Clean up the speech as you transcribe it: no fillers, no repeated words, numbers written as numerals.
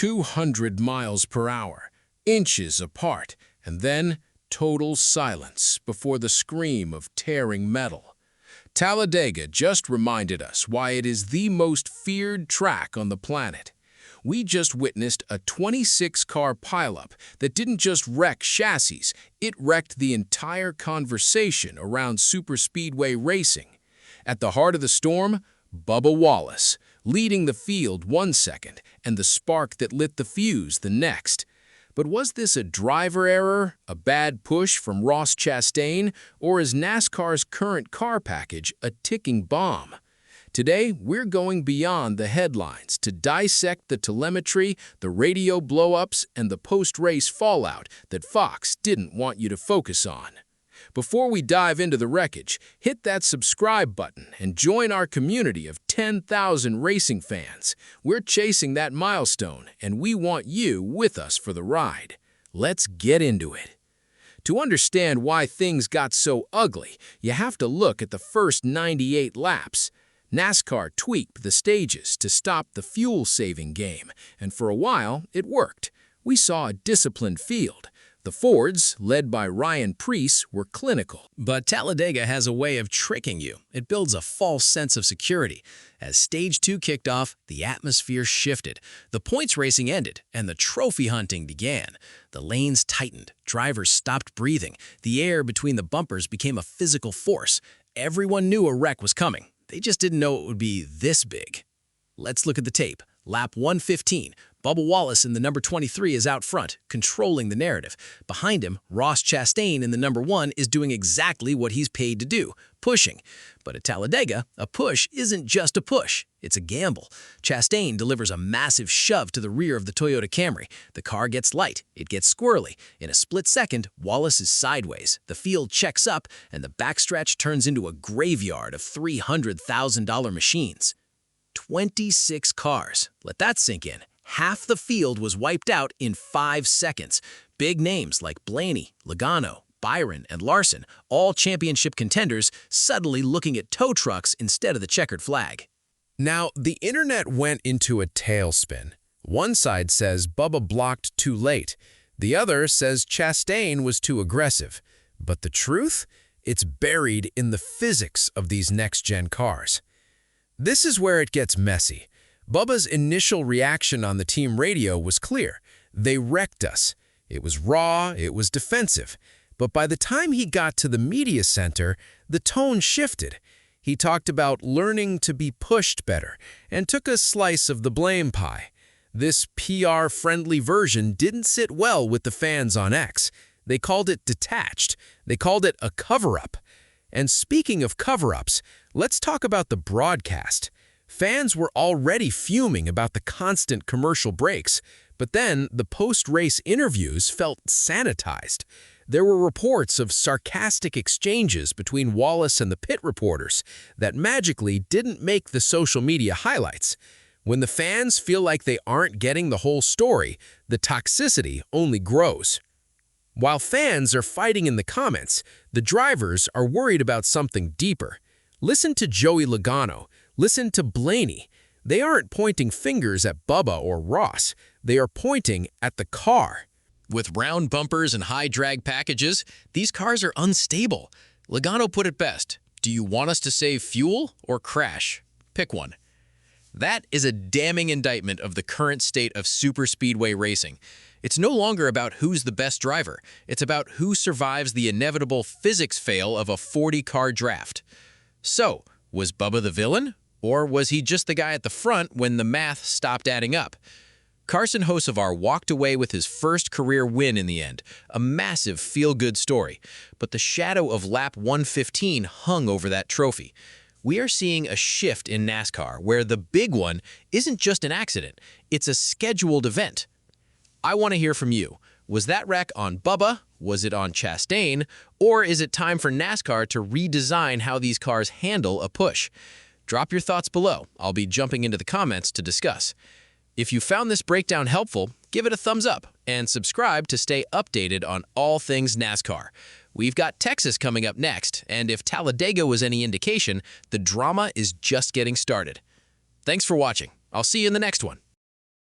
200 miles per hour, inches apart, and then total silence before the scream of tearing metal. Talladega just reminded us why it is the most feared track on the planet. We just witnessed a 26-car pileup that didn't just wreck chassis, it wrecked the entire conversation around superspeedway racing. At the heart of the storm, Bubba Wallace, leading the field 1 second and the spark that lit the fuse the next. But was this a driver error, a bad push from Ross Chastain, or is NASCAR's current car package a ticking bomb? Today, we're going beyond the headlines to dissect the telemetry, the radio blow-ups, and the post-race fallout that Fox didn't want you to focus on. Before we dive into the wreckage, hit that subscribe button and join our community of 10,000 racing fans. We're chasing that milestone, and we want you with us for the ride. Let's get into it. To understand why things got so ugly, you have to look at the first 98 laps. NASCAR tweaked the stages to stop the fuel-saving game, and for a while, it worked. We saw a disciplined field. The Fords, led by Ryan Preece, were clinical. But Talladega has a way of tricking you. It builds a false sense of security. As Stage 2 kicked off, the atmosphere shifted. The points racing ended, and the trophy hunting began. The lanes tightened. Drivers stopped breathing. The air between the bumpers became a physical force. Everyone knew a wreck was coming. They just didn't know it would be this big. Let's look at the tape. Lap 115. Bubba Wallace in the number 23 is out front, controlling the narrative. Behind him, Ross Chastain in the number 1 is doing exactly what he's paid to do, pushing. But at Talladega, a push isn't just a push, it's a gamble. Chastain delivers a massive shove to the rear of the Toyota Camry. The car gets light, it gets squirrely. In a split second, Wallace is sideways. The field checks up, and the backstretch turns into a graveyard of $300,000 machines. 26 cars. Let that sink in. Half the field was wiped out in 5 seconds. Big names like Blaney, Logano, Byron, and Larson, all championship contenders, suddenly looking at tow trucks instead of the checkered flag. Now, the internet went into a tailspin. One side says Bubba blocked too late. The other says Chastain was too aggressive. But the truth? It's buried in the physics of these next-gen cars. This is where it gets messy. Bubba's initial reaction on the team radio was clear. They wrecked us. It was raw, it was defensive. But by the time he got to the media center, the tone shifted. He talked about learning to be pushed better and took a slice of the blame pie. This PR-friendly version didn't sit well with the fans on X. They called it detached. They called it a cover-up. And speaking of cover-ups, let's talk about the broadcast. Fans were already fuming about the constant commercial breaks, but then the post-race interviews felt sanitized. There were reports of sarcastic exchanges between Wallace and the pit reporters that magically didn't make the social media highlights. When the fans feel like they aren't getting the whole story, the toxicity only grows. While fans are fighting in the comments, the drivers are worried about something deeper. Listen to Joey Logano. Listen to Blaney. They aren't pointing fingers at Bubba or Ross. They are pointing at the car. With round bumpers and high drag packages, these cars are unstable. Logano put it best. Do you want us to save fuel or crash? Pick one. That is a damning indictment of the current state of superspeedway racing. It's no longer about who's the best driver. It's about who survives the inevitable physics fail of a 40-car draft. So, was Bubba the villain? Or was he just the guy at the front when the math stopped adding up? Carson Hocevar walked away with his first career win in the end, a massive feel-good story. But the shadow of lap 115 hung over that trophy. We are seeing a shift in NASCAR where the big one isn't just an accident, it's a scheduled event. I want to hear from you. Was that wreck on Bubba? Was it on Chastain? Or is it time for NASCAR to redesign how these cars handle a push? Drop your thoughts below. I'll be jumping into the comments to discuss. If you found this breakdown helpful, give it a thumbs up and subscribe to stay updated on all things NASCAR. We've got Texas coming up next, and if Talladega was any indication, the drama is just getting started. Thanks for watching. I'll see you in the next one.